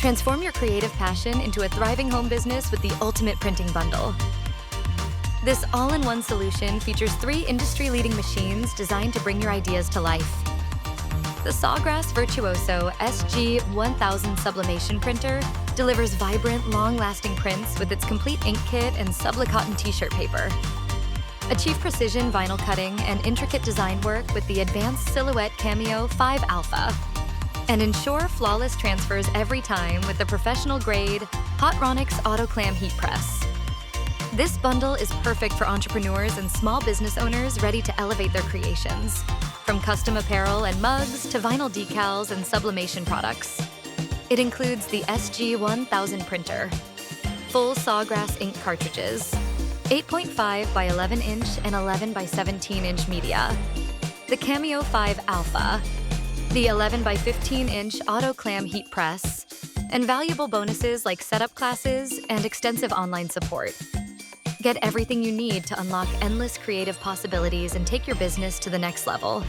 Transform your creative passion into a thriving home business with the ultimate printing bundle. This all-in-one solution features 3 industry-leading machines designed to bring your ideas to life. The Sawgrass Virtuoso SG-1000 Sublimation printer delivers vibrant, long-lasting prints with its complete ink kit and Sublicotton t-shirt paper. Achieve precision vinyl cutting and intricate design work with the advanced Silhouette CAMEO 5 Alpha. And ensure flawless transfers every time with the professional-grade Hotronix Auto Clam heat press. This bundle is perfect for entrepreneurs and small business owners ready to elevate their creations, from custom apparel and mugs to vinyl decals and sublimation products. It includes the SG-1000 printer, full Sawgrass ink cartridges, 8.5 by 11 inch and 11 by 17 inch media, the CAMEO 5 Alpha, the 11 by 15 inch Auto Clam heat press, and valuable bonuses like setup classes and extensive online support. Get everything you need to unlock endless creative possibilities and take your business to the next level.